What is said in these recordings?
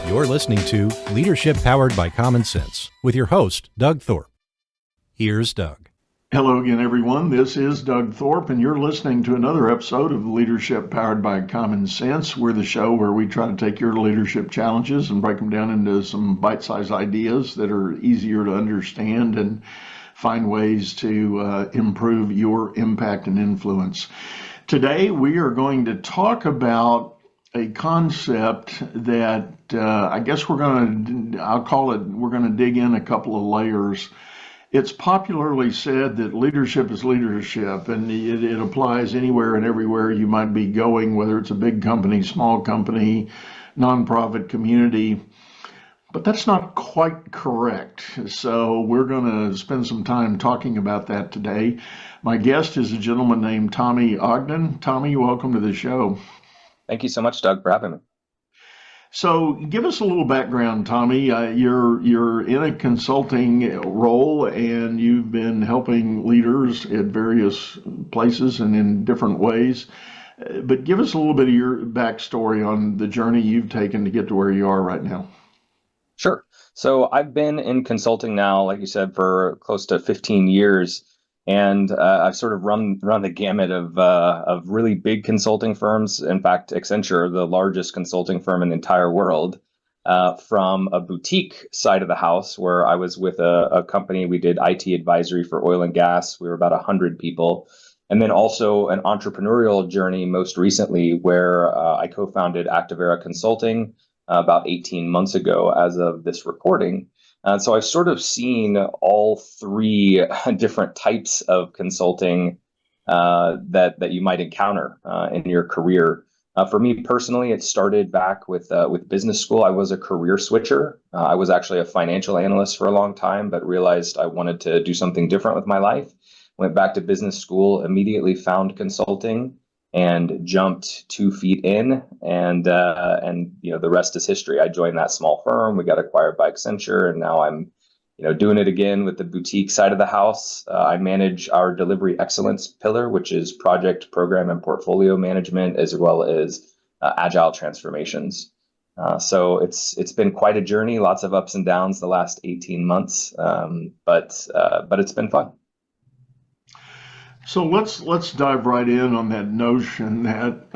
You're listening to Leadership Powered by Common Sense with your host, Doug Thorpe. Here's Doug. Hello again, everyone. This is Doug Thorpe, and you're listening to another episode of Leadership Powered by Common Sense. We're the show where we try to take your leadership challenges and break them down into some bite-sized ideas that are easier to understand and find ways to improve your impact and influence. Today, we are going to talk about a concept that I guess we're going to dig in a couple of layers. It's popularly said that leadership is leadership, and it applies anywhere and everywhere you might be going, whether it's a big company, small company, nonprofit community. But that's not quite correct. So we're going to spend some time talking about that today. My guest is a gentleman named Tommy Ogden. Tommy, welcome to the show. Thank you so much, Doug, for having me. So give us a little background, Tommy. You're in a consulting role, and you've been helping leaders at various places and in different ways. But give us a little bit of your backstory on the journey you've taken to get to where you are right now. Sure. So I've been in consulting now, like you said, for close to 15 years. And I've sort of run the gamut of really big consulting firms. In fact, Accenture, the largest consulting firm in the entire world, from a boutique side of the house where I was with a company. We did IT advisory for oil and gas. We were about 100 people. And then also an entrepreneurial journey most recently where I co-founded Activera Consulting about 18 months ago as of this recording. So I've sort of seen all three different types of consulting that you might encounter in your career. For me personally, it started back with business school. I was a career switcher. I was actually a financial analyst for a long time, but realized I wanted to do something different with my life. Went back to business school, immediately found consulting, and jumped 2 feet in, and the rest is history. I joined that small firm. We got acquired by Accenture, and now I'm doing it again with the boutique side of the house. I manage our delivery excellence pillar, which is project, program, and portfolio management, as well as agile transformations. So it's been quite a journey, lots of ups and downs the last 18 months, but it's been fun. So let's dive right in on that notion that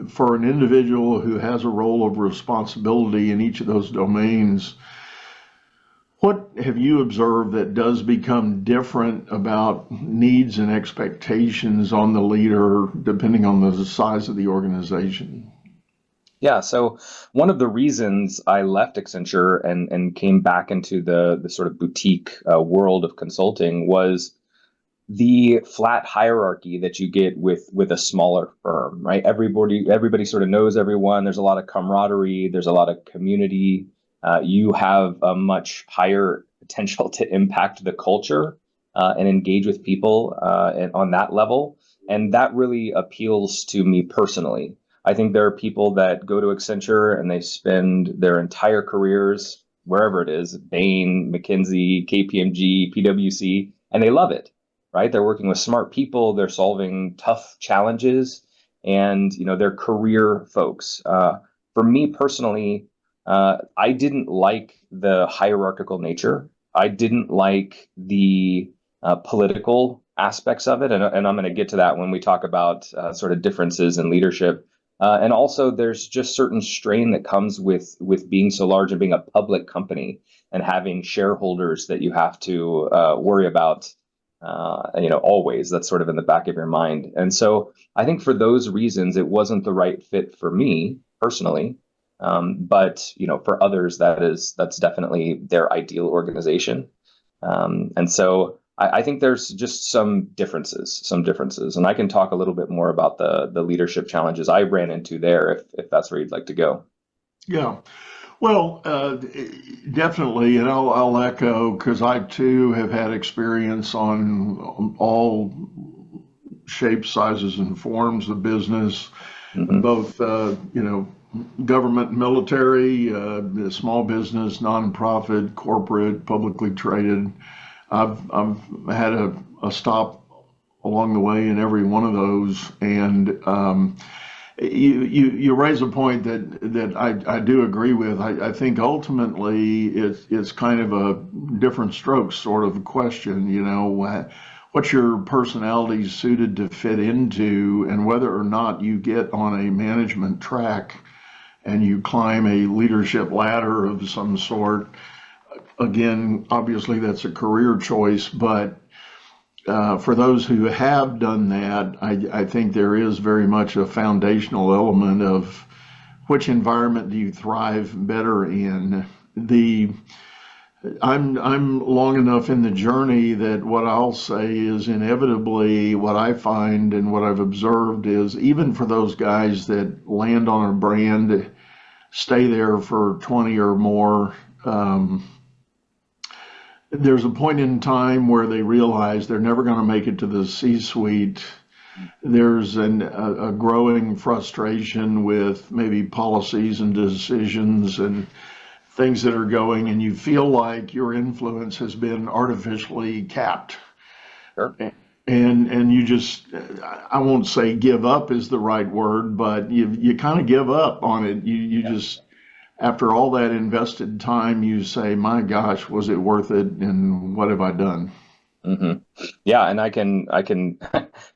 for an individual who has a role of responsibility in each of those domains, what have you observed that does become different about needs and expectations on the leader depending on the size of the organization? Yeah, so one of the reasons I left Accenture and came back into the sort of boutique world of consulting was the flat hierarchy that you get with a smaller firm, right? Everybody sort of knows everyone. There's a lot of camaraderie. There's a lot of community. You have a much higher potential to impact the culture and engage with people and on that level. And that really appeals to me personally. I think there are people that go to Accenture and they spend their entire careers, wherever it is, Bain, McKinsey, KPMG, PwC, and they love it. Right? They're working with smart people. They're solving tough challenges, and they're career folks. For me personally, I didn't like the hierarchical nature. I didn't like the political aspects of it, and I'm going to get to that when we talk about sort of differences in leadership. And also, there's just certain strain that comes with being so large and being a public company and having shareholders that you have to worry about. Always. That's sort of in the back of your mind. And so I think for those reasons, it wasn't the right fit for me personally. But for others, that's definitely their ideal organization. And so I think there's just some differences. And I can talk a little bit more about the leadership challenges I ran into there if that's where you'd like to go. Yeah. Well, definitely, and I'll echo, because I too have had experience on all shapes, sizes, and forms of business, both government, military, small business, nonprofit, corporate, publicly traded. I've had a stop along the way in every one of those, and You raise a point that I do agree with. I think ultimately it's kind of a different strokes sort of question. What's your personality suited to fit into, and whether or not you get on a management track and you climb a leadership ladder of some sort. Again, obviously that's a career choice, but for those who have done that, I think there is very much a foundational element of which environment do you thrive better in. I'm long enough in the journey that what I'll say is inevitably what I find and what I've observed is even for those guys that land on a brand, stay there for 20 or more. There's a point in time where they realize they're never going to make it to the C-suite. There's a growing frustration with maybe policies and decisions and things that are going, and you feel like your influence has been artificially capped. Sure. And you just, I won't say give up is the right word, but you kind of give up on it. You just, after all that invested time, you say, my gosh, was it worth it? And what have I done? Yeah, and I can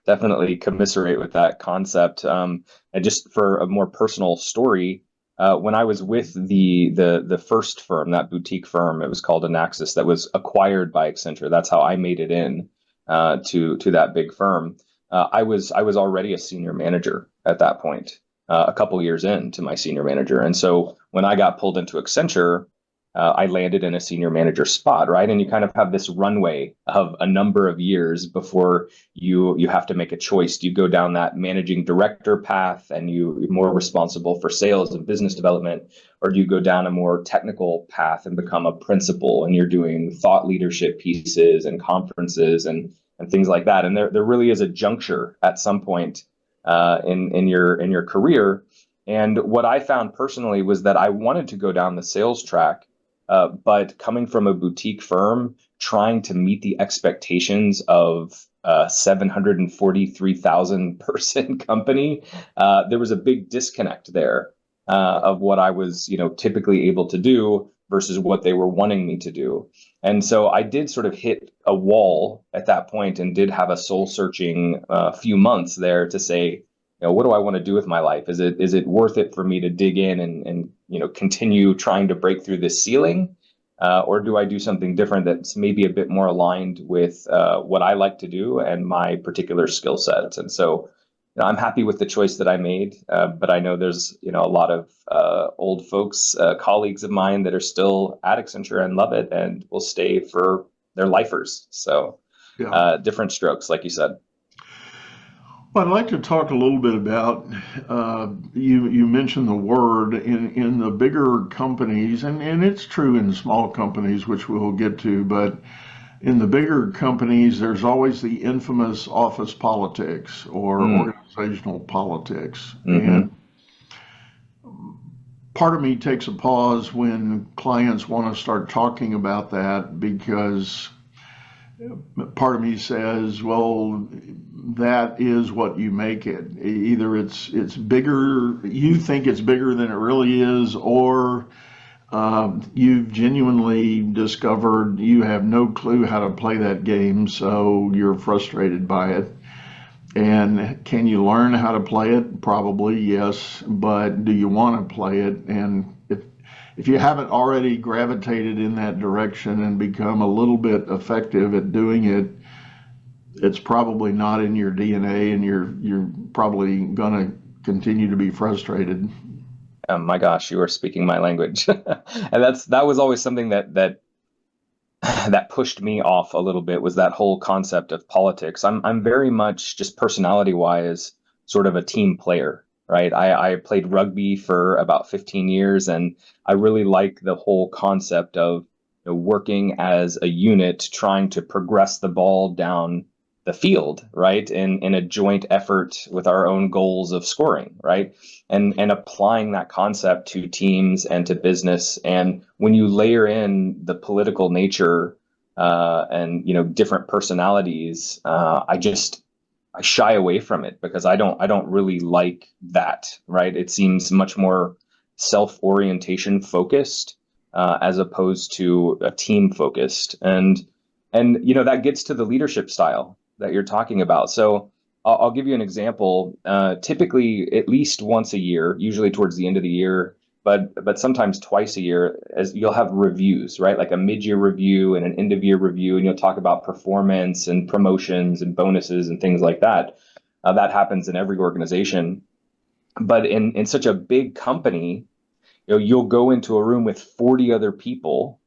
definitely commiserate with that concept. And just for a more personal story, when I was with the first firm, that boutique firm, it was called Anaxis, that was acquired by Accenture. That's how I made it in to that big firm. I was already a senior manager at that point, a couple years into my senior manager, and so when I got pulled into Accenture, I landed in a senior manager spot, right? And you kind of have this runway of a number of years before you have to make a choice. Do you go down that managing director path and you're more responsible for sales and business development, or do you go down a more technical path and become a principal and you're doing thought leadership pieces and conferences and things like that? And there really is a juncture at some point in your career. And what I found personally was that I wanted to go down the sales track. But coming from a boutique firm, trying to meet the expectations of a 743,000 person company, there was a big disconnect there of what I was, typically able to do versus what they were wanting me to do. And so I did sort of hit a wall at that point and did have a soul searching few months there to say, what do I want to do with my life? Is it worth it for me to dig in and continue trying to break through this ceiling, or do I do something different that's maybe a bit more aligned with what I like to do and my particular skill sets? And so, I'm happy with the choice that I made, but I know there's a lot of old folks, colleagues of mine that are still at Accenture and love it and will stay for their lifers. So, different strokes, like you said. Well, I'd like to talk a little bit about you mentioned the word in the bigger companies, and it's true in small companies, which we'll get to, but in the bigger companies, there's always the infamous office politics or organizational politics. And part of me takes a pause when clients want to start talking about that, because part of me says, well, that is what you make it. Either it's bigger, you think it's bigger than it really is, or you've genuinely discovered you have no clue how to play that game, so you're frustrated by it. And can you learn how to play it? Probably yes, but do you want to play it? And if you haven't already gravitated in that direction and become a little bit effective at doing it, it's probably not in your DNA, and you're probably gonna continue to be frustrated. Oh my gosh, you are speaking my language. And that was always something that pushed me off a little bit, was that whole concept of politics. I'm very much, just personality wise, sort of a team player, right? I played rugby for about 15 years, and I really like the whole concept of working as a unit, trying to progress the ball down the field, right? In a joint effort with our own goals of scoring, right? And applying that concept to teams and to business. And when you layer in the political nature and different personalities, I shy away from it because I don't really like that, right? It seems much more self-orientation focused, as opposed to a team focused. And that gets to the leadership style that you're talking about. So I'll give you an example. Typically, at least once a year, usually towards the end of the year, but sometimes twice a year, as you'll have reviews, right? Like a mid-year review and an end-of-year review, and you'll talk about performance and promotions and bonuses and things like that. That happens in every organization, but in such a big company, you'll go into a room with 40 other people,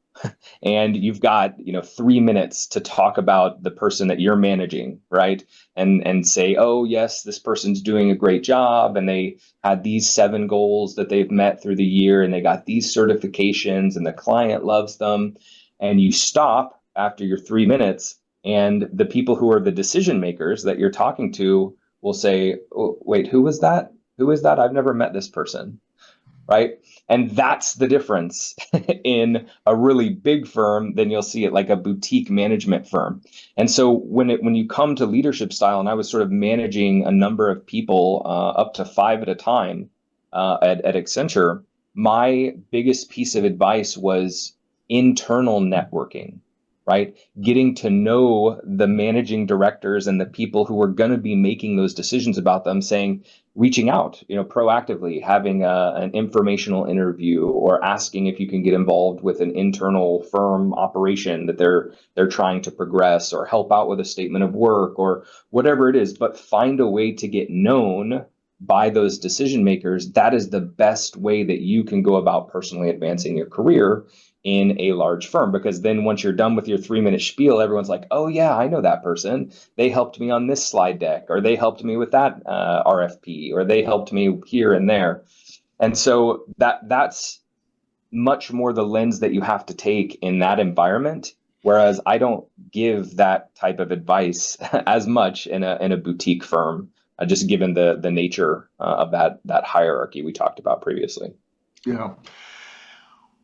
and you've got 3 minutes to talk about the person that you're managing, right? And say, oh yes, this person's doing a great job, and they had these 7 goals that they've met through the year, and they got these certifications, and the client loves them. And you stop after your 3 minutes, and the people who are the decision makers that you're talking to will say, oh, wait, who was that? Who is that? I've never met this person, right? And that's the difference in a really big firm than you'll see at like a boutique management firm. And so when you come to leadership style, and I was sort of managing a number of people, up to 5 at a time, at Accenture, my biggest piece of advice was internal networking, right? Getting to know the managing directors and the people who are going to be making those decisions about them, reaching out, proactively, having an informational interview, or asking if you can get involved with an internal firm operation that they're trying to progress, or help out with a statement of work, or whatever it is. But find a way to get known by those decision makers. That is the best way that you can go about personally advancing your career in a large firm, because then once you're done with your 3-minute spiel, everyone's like, oh yeah, I know that person. They helped me on this slide deck, or they helped me with that RFP, or they helped me here and there. And so that's much more the lens that you have to take in that environment. Whereas I don't give that type of advice as much in a boutique firm, just given the nature of that hierarchy we talked about previously. Yeah.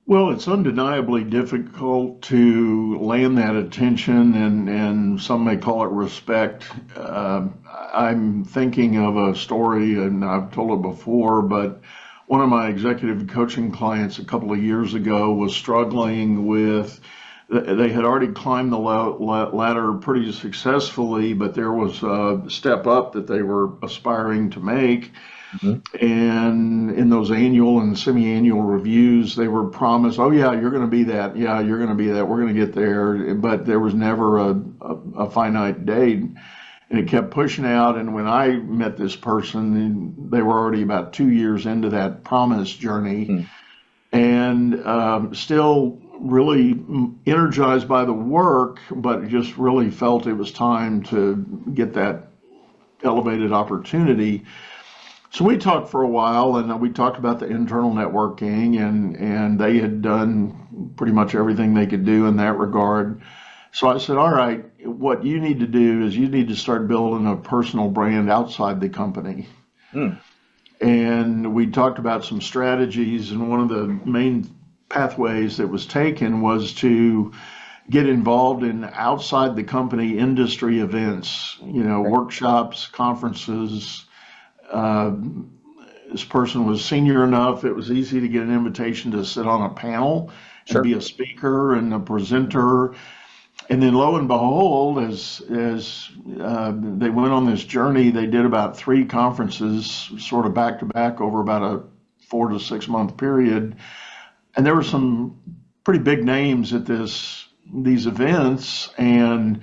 Well, it's undeniably difficult to land that attention, and some may call it respect. I'm thinking of a story, and I've told it before, but one of my executive coaching clients a couple of years ago was struggling with, they had already climbed the ladder pretty successfully, but there was a step up that they were aspiring to make. Mm-hmm. And in those annual and semi-annual reviews, they were promised, oh yeah, you're going to be that. Yeah, you're going to be that. We're going to get there. But there was never a finite date. And it kept pushing out. And when I met this person, they were already about 2 years into that promise journey. Mm. And still really energized by the work, but just really felt it was time to get that elevated opportunity. So we talked for a while, and we talked about the internal networking, and they had done pretty much everything they could do in that regard. So I said, all right, what you need to do is you need to start building a personal brand outside the company. Mm. And we talked about some strategies, and one of the main pathways that was taken was to get involved in outside the company industry events, workshops, conferences. This person was senior enough, it was easy to get an invitation to sit on a panel. Sure. And be a speaker and a presenter. And then lo and behold, as they went on this journey, they did about 3 conferences sort of back to back over about a 4 to 6 month period. And there were some pretty big names at these events, and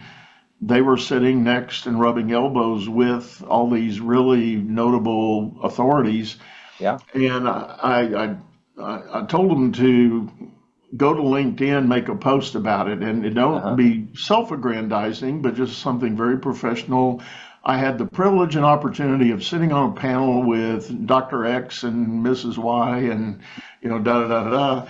they were sitting next and rubbing elbows with all these really notable authorities. Yeah. And I told them to go to LinkedIn, make a post about it, and don't be self-aggrandizing, but just something very professional. I had the privilege and opportunity of sitting on a panel with Dr. X and Mrs. Y and, da-da-da-da-da.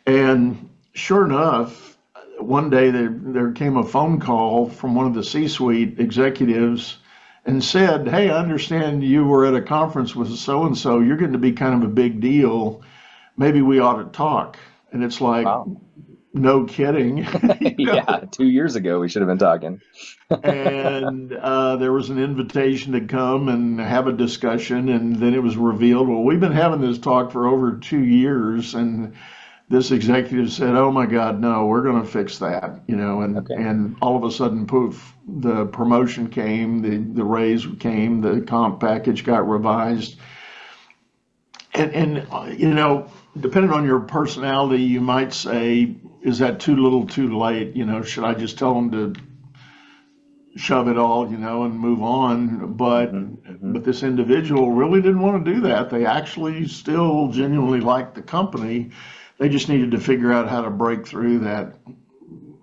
And sure enough, one day there came a phone call from one of the C-suite executives and said, hey, I understand you were at a conference with so-and-so. You're going to be kind of a big deal. Maybe we ought to talk. And it's like, wow. No kidding. Yeah, 2 years ago we should have been talking. And there was an invitation to come and have a discussion, and then it was revealed, well, we've been having this talk for over 2 years, and this executive said, "Oh my God, no, we're going to fix that," Okay. and all of a sudden, poof, the promotion came, the raise came, the comp package got revised, and depending on your personality, you might say, "Is that too little, too late? Should I just tell them to shove it all, and move on?" But Hmm. Hmm. but this individual really didn't want to do that. They actually still genuinely liked the company. They just needed to figure out how to break through that.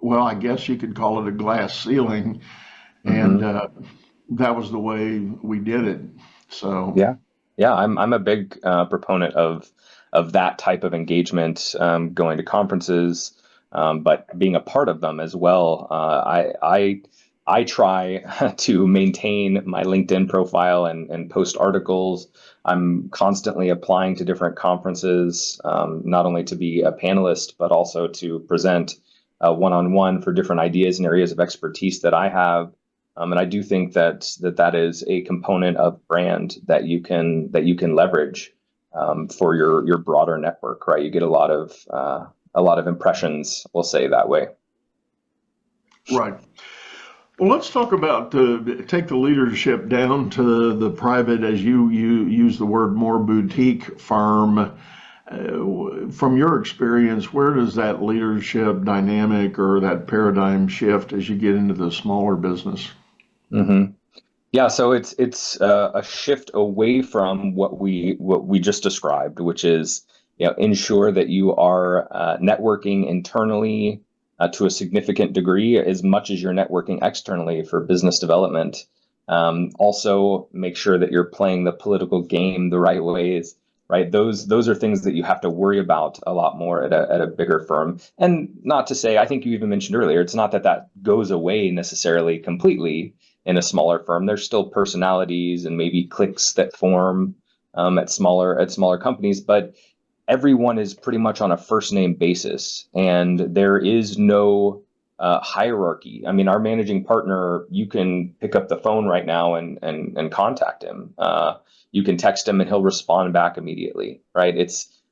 Well, I guess you could call it a glass ceiling, and Hmm. that was the way we did it. So, Yeah. Yeah, I'm a big proponent of that type of engagement, going to conferences, but being a part of them as well. I try to maintain my LinkedIn profile and post articles. I'm constantly applying to different conferences, not only to be a panelist, but also to present one-on-one for different ideas and areas of expertise that I have. And I do think that is a component of brand that you can leverage, for your broader network, right? You get a lot of impressions, we'll say that way. right. Well, let's talk about take the leadership down to the private, as you use the word, more boutique firm. From your experience, where does that leadership dynamic or that paradigm shift as you get into the smaller business? Hmm. Yeah, so it's a shift away from what we just described, which is, ensure that you are networking internally to a significant degree, as much as you're networking externally for business development. Also, make sure that you're playing the political game the right ways, right? Those are things that you have to worry about a lot more at a bigger firm. And not to say, I think you even mentioned earlier, it's not that that goes away necessarily completely in a smaller firm. There's still personalities and maybe cliques that form, at smaller companies, but everyone is pretty much on a first name basis, and there is no hierarchy. I mean, our managing partner, you can pick up the phone right now and contact him. You can text him and he'll respond back immediately, right?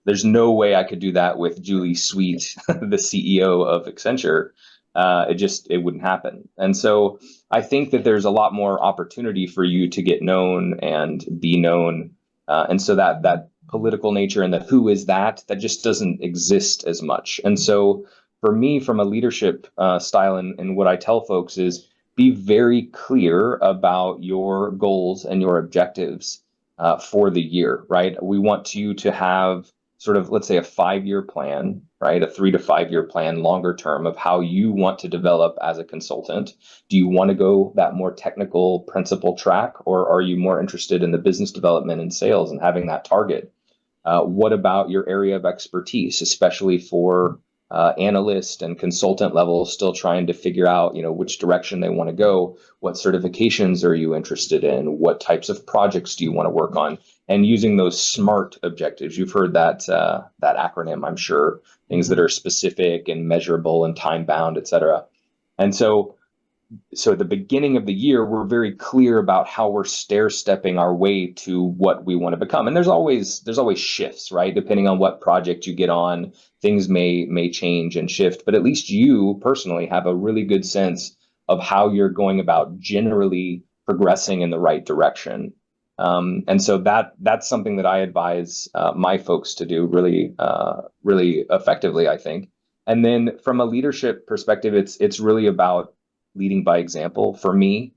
There's no way I could do that with Julie Sweet, the CEO of Accenture. It wouldn't happen. And so I think that there's a lot more opportunity for you to get known and be known. And so that political nature and the who is that just doesn't exist as much. And so for me, from a leadership style, and what I tell folks is, be very clear about your goals and your objectives for the year, right? We want you to have sort of, let's say, a 5-year plan, right? A 3 to 5 year plan, longer term, of how you want to develop as a consultant. Do you want to go that more technical principal track, or are you more interested in the business development and sales and having that target? What about your area of expertise, especially for analyst and consultant levels, still trying to figure out, which direction they want to go? What certifications are you interested in? What types of projects do you want to work on? And using those SMART objectives, you've heard that acronym, I'm sure, things that Mhm. are specific and measurable and time bound, et cetera. And so at the beginning of the year, we're very clear about how we're stair stepping our way to what we want to become. And there's always shifts, right? Depending on what project you get on, things may change and shift. But at least you personally have a really good sense of how you're going about generally progressing in the right direction. And so that's something that I advise my folks to do really effectively, I think. And then from a leadership perspective, it's really about leading by example for me.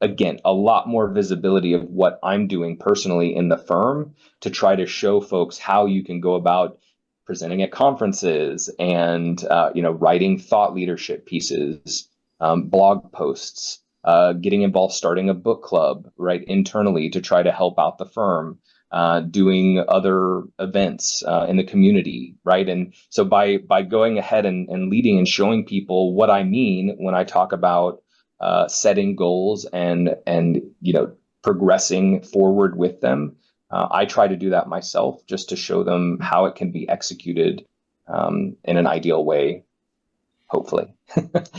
Again, a lot more visibility of what I'm doing personally in the firm, to try to show folks how you can go about presenting at conferences, and writing thought leadership pieces, blog posts, getting involved, starting a book club right internally to try to help out the firm, doing other events in the community, right? And so by going ahead and leading and showing people what I mean when I talk about setting goals and progressing forward with them, I try to do that myself, just to show them how it can be executed in an ideal way, hopefully.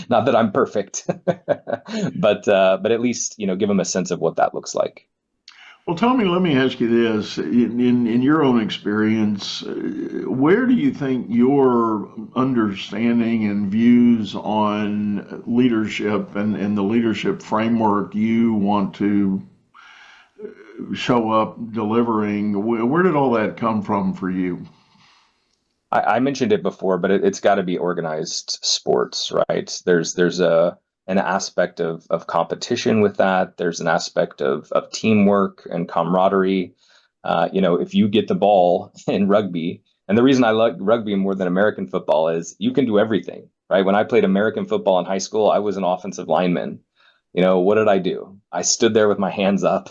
Not that I'm perfect, but at least, give them a sense of what that looks like. Well, Tommy, let me ask you this. In your own experience, where do you think your understanding and views on leadership and the leadership framework you want to show up delivering, where did all that come from for you? I mentioned it before, but it's got to be organized sports, right? There's an aspect of competition with that. There's an aspect of teamwork and camaraderie. If you get the ball in rugby, and the reason I like rugby more than American football is you can do everything, right? When I played American football in high school, I was an offensive lineman. What did I do? I stood there with my hands up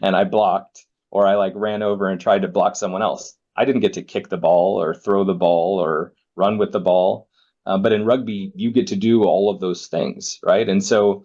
and I blocked, or I like ran over and tried to block someone else. I didn't get to kick the ball or throw the ball or run with the ball. But in rugby, you get to do all of those things, right? And so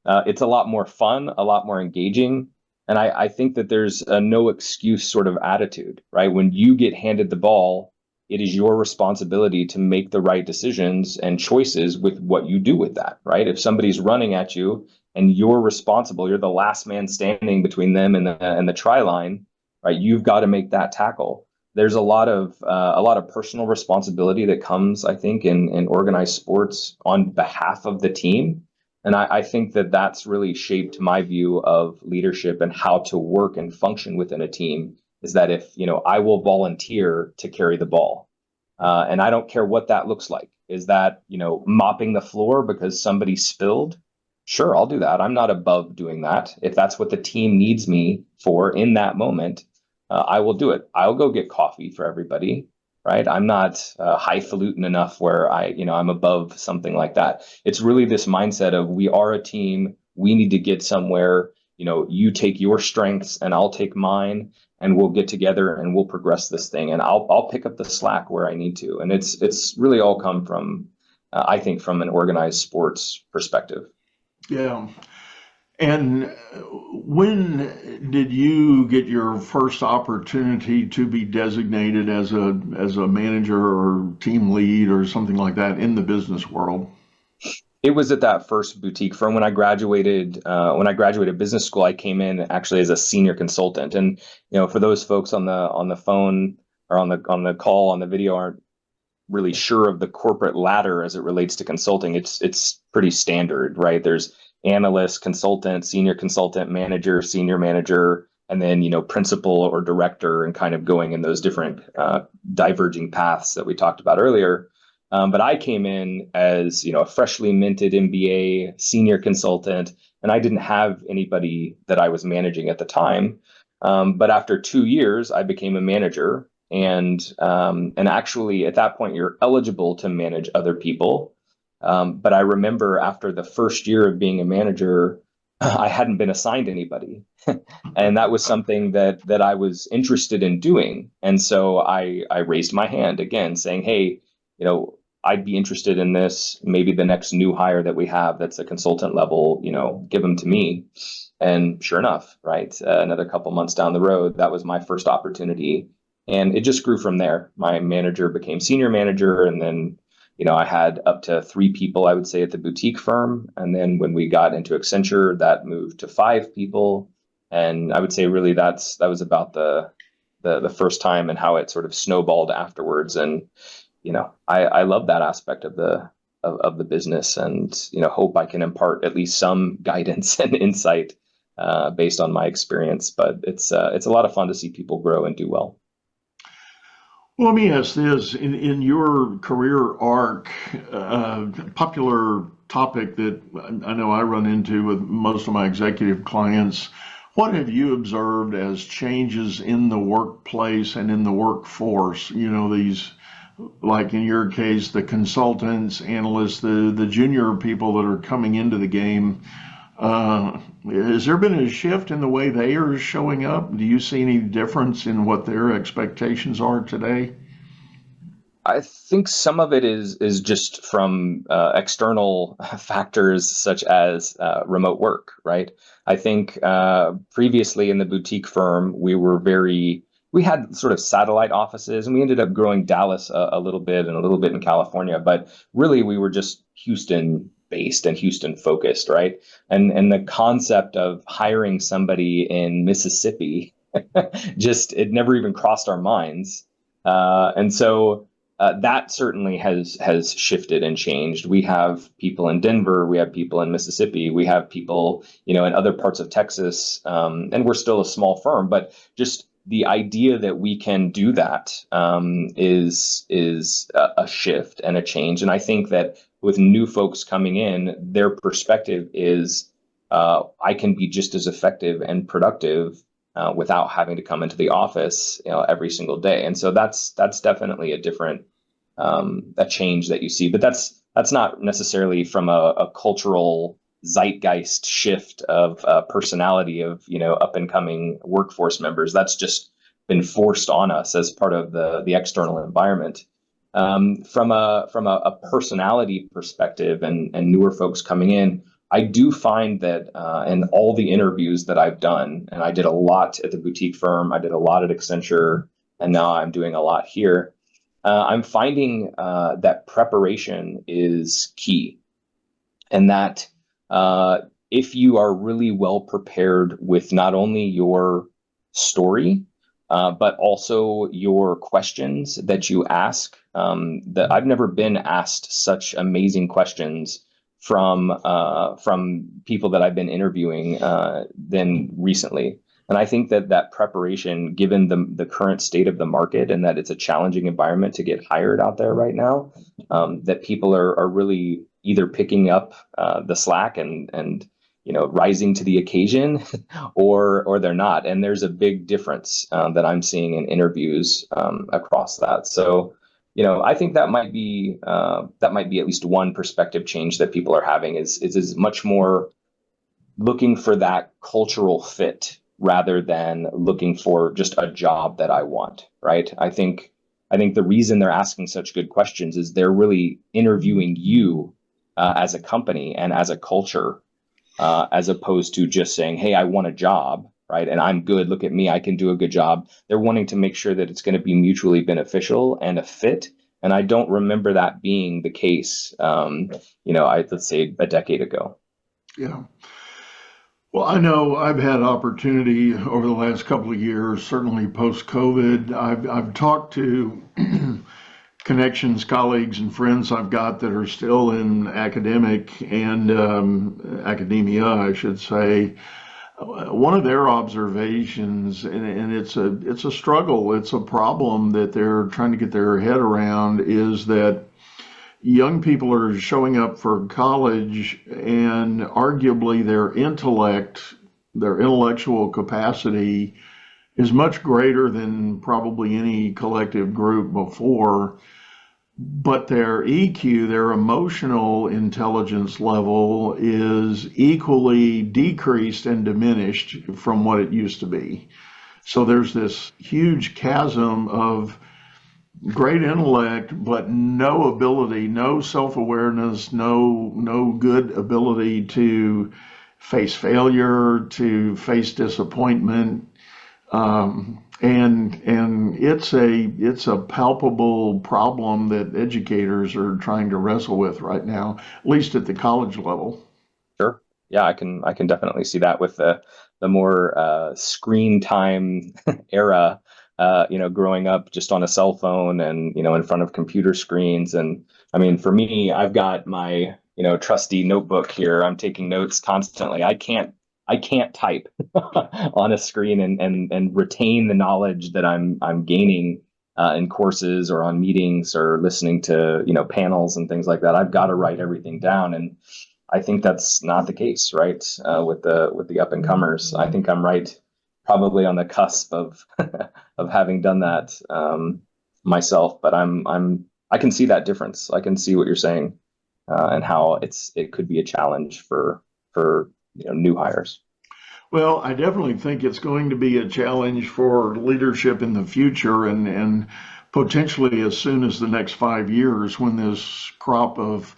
it's a lot more fun, a lot more engaging. And I think that there's a no excuse sort of attitude, right? When you get handed the ball, it is your responsibility to make the right decisions and choices with what you do with that, right? If somebody's running at you and you're responsible, you're the last man standing between them and the try line, right? You've got to make that tackle. There's a lot of personal responsibility that comes, I think, in organized sports on behalf of the team. And I think that that's really shaped my view of leadership and how to work and function within a team is that if, I will volunteer to carry the ball. And I don't care what that looks like. Is that, mopping the floor because somebody spilled? Sure, I'll do that. I'm not above doing that. If that's what the team needs me for in that moment, I will do it. I'll go get coffee for everybody, right? I'm not highfalutin enough where I'm above something like that. It's really this mindset of we are a team. We need to get somewhere. You take your strengths and I'll take mine, and we'll get together and we'll progress this thing. And I'll pick up the slack where I need to. And it's really all come from, I think, from an organized sports perspective. Yeah. And when did you get your first opportunity to be designated as a manager or team lead or something like that in the business world? It was at that first boutique firm when I graduated. When I graduated business school, I came in actually as a senior consultant. And for those folks on the phone or on the call on the video aren't really sure of the corporate ladder as it relates to consulting, it's pretty standard, right? There's analyst, consultant, senior consultant, manager, senior manager, and then principal or director, and kind of going in those different diverging paths that we talked about earlier. But I came in as a freshly minted MBA senior consultant, and I didn't have anybody that I was managing at the time. But after 2 years, I became a manager. And actually, at that point, you're eligible to manage other people. But I remember after the first year of being a manager, I hadn't been assigned anybody, and that was something that I was interested in doing. And so I raised my hand again, saying, "Hey, I'd be interested in this. Maybe the next new hire that we have that's a consultant level, give them to me." And sure enough, right, another couple months down the road, that was my first opportunity. And it just grew from there. My manager became senior manager. And then, I had up to 3 people, I would say, at the boutique firm. And then when we got into Accenture, that moved to 5 people. And I would say really that was about the first time, and how it sort of snowballed afterwards. And, I love that aspect of the business, and, hope I can impart at least some guidance and insight based on my experience. But it's a lot of fun to see people grow and do well. Well, let me ask this. In your career arc, popular topic that I know I run into with most of my executive clients, what have you observed as changes in the workplace and in the workforce? These, like in your case, the consultants, analysts, the junior people that are coming into the game. Has there been a shift in the way they are showing up? Do you see any difference in what their expectations are today? I think some of it is just from external factors such as remote work, right? I think previously in the boutique firm, we were very we had sort of satellite offices, and we ended up growing Dallas a little bit and a little bit in California, but really we were just Houston based and Houston focused, right? And the concept of hiring somebody in Mississippi just it never even crossed our minds. And so that certainly has shifted and changed. We have people in Denver, we have people in Mississippi, we have people, in other parts of Texas, and we're still a small firm, but just the idea that we can do that is a shift and a change. And I think that with new folks coming in, their perspective is I can be just as effective and productive without having to come into the office, every single day. And so that's definitely a different a change that you see. But that's not necessarily from a cultural zeitgeist shift of personality of up and coming workforce members. That's just been forced on us as part of the external environment. From a personality perspective and newer folks coming in, I do find that in all the interviews that I've done, and I did a lot at the boutique firm, I did a lot at Accenture, and now I'm doing a lot here. I'm finding that preparation is key, and that if you are really well prepared with not only your story, but also your questions that you ask, that I've never been asked such amazing questions from people that I've been interviewing than recently. And I think that preparation, given the current state of the market and that it's a challenging environment to get hired out there right now, that people are really either picking up the slack and rising to the occasion, or they're not. And there's a big difference that I'm seeing in interviews across that. So, I think that might be at least one perspective change that people are having is much more looking for that cultural fit rather than looking for just a job that I want, right? I think the reason they're asking such good questions is they're really interviewing you as a company and as a culture, as opposed to just saying, hey, I want a job, right? And I'm good. Look at me. I can do a good job. They're wanting to make sure that it's going to be mutually beneficial and a fit. And I don't remember that being the case, let's say a decade ago. Yeah. Well, I know I've had opportunity over the last couple of years, certainly post-COVID. I've talked to connections, colleagues, and friends I've got that are still in academic and academia, I should say. One of their observations, and it's a struggle, it's a problem that they're trying to get their head around, is that young people are showing up for college and arguably their intellectual capacity is much greater than probably any collective group before, but their EQ, their emotional intelligence level, is equally decreased and diminished from what it used to be. So there's this huge chasm of great intellect, but no ability, no self-awareness, no good ability to face failure, to face disappointment. And it's a palpable problem that educators are trying to wrestle with right now, at least at the college level. Sure. Yeah, I can definitely see that with the more screen time era. Growing up just on a cell phone and, in front of computer screens. And I mean, for me, I've got my, trusty notebook here. I'm taking notes constantly. I can't type on a screen and retain the knowledge that I'm gaining in courses or on meetings or listening to, panels and things like that. I've got to write everything down. And I think that's not the case, right? With the up and comers. I think I'm right probably on the cusp of of having done that myself, but I can see that difference. I can see what you're saying and how it could be a challenge for new hires. Well, I definitely think it's going to be a challenge for leadership in the future and potentially as soon as the next 5 years when this crop of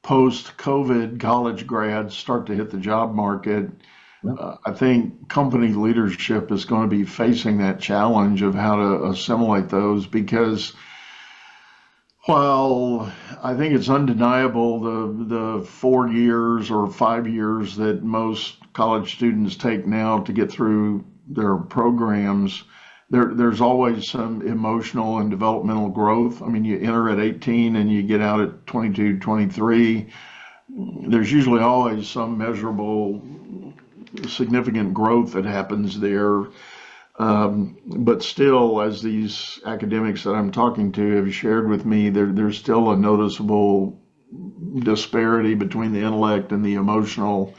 post-COVID college grads start to hit the job market. I think company leadership is going to be facing that challenge of how to assimilate those because while I think it's undeniable the 4 years or 5 years that most college students take now to get through their programs, there's always some emotional and developmental growth. I mean, you enter at 18 and you get out at 22, 23. There's usually always some measurable, significant growth that happens there. But still, as these academics that I'm talking to have shared with me, there's still a noticeable disparity between the intellect and the emotional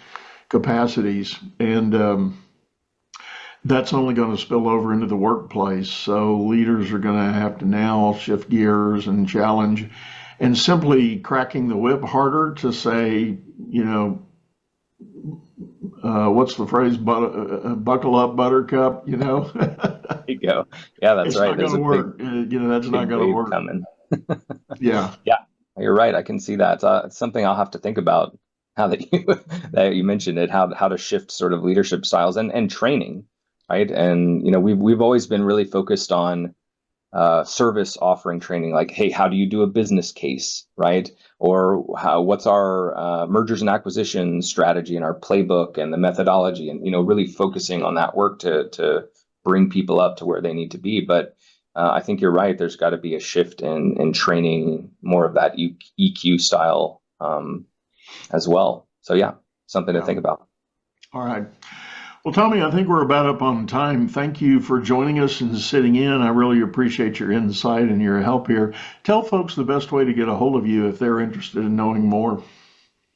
capacities. And that's only going to spill over into the workplace. So leaders are going to have to now shift gears and challenge and simply cracking the whip harder to say, what's the phrase? Buckle up, buttercup, There you go. Yeah, that's it's right. not There's going a to work. That's not going to wave work. coming. Yeah. Yeah, you're right. I can see that. It's something I'll have to think about now that you mentioned it, how to shift sort of leadership styles and training, right? And we've always been really focused on service offering training, like, hey, how do you do a business case, right? Or what's our mergers and acquisition strategy and our playbook and the methodology, and really focusing on that work to bring people up to where they need to be. But I think you're right. There's got to be a shift in training, more of that EQ style as well. So yeah, something to think about. All right. Well, Tommy, I think we're about up on time. Thank you for joining us and sitting in. I really appreciate your insight and your help here. Tell folks the best way to get a hold of you if they're interested in knowing more.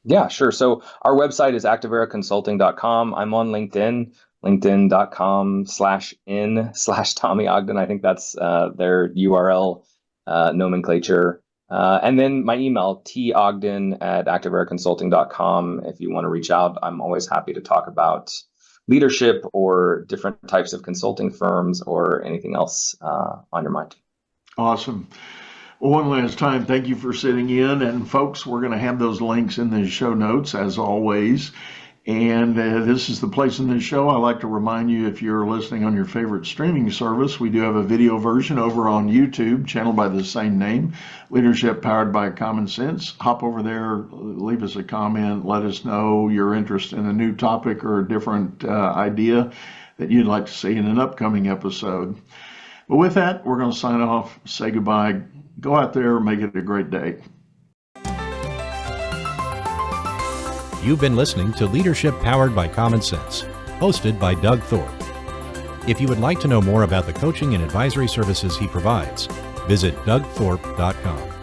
Yeah, sure. So our website is activeraconsulting.com. I'm on LinkedIn, linkedin.com/in/Tommy Ogden. I think that's their URL nomenclature. And then my email, togden@activeraconsulting.com. If you want to reach out, I'm always happy to talk about leadership or different types of consulting firms or anything else on your mind. Awesome. Well, one last time, thank you for sitting in. And folks, we're going to have those links in the show notes as always. And this is the place in the show. I like to remind you, if you're listening on your favorite streaming service, we do have a video version over on YouTube, channel by the same name, Leadership Powered by Common Sense. Hop over there, leave us a comment, let us know your interest in a new topic or a different idea that you'd like to see in an upcoming episode. But with that, we're going to sign off, say goodbye, go out there, make it a great day. You've been listening to Leadership Powered by Common Sense, hosted by Doug Thorpe. If you would like to know more about the coaching and advisory services he provides, visit dougthorpe.com.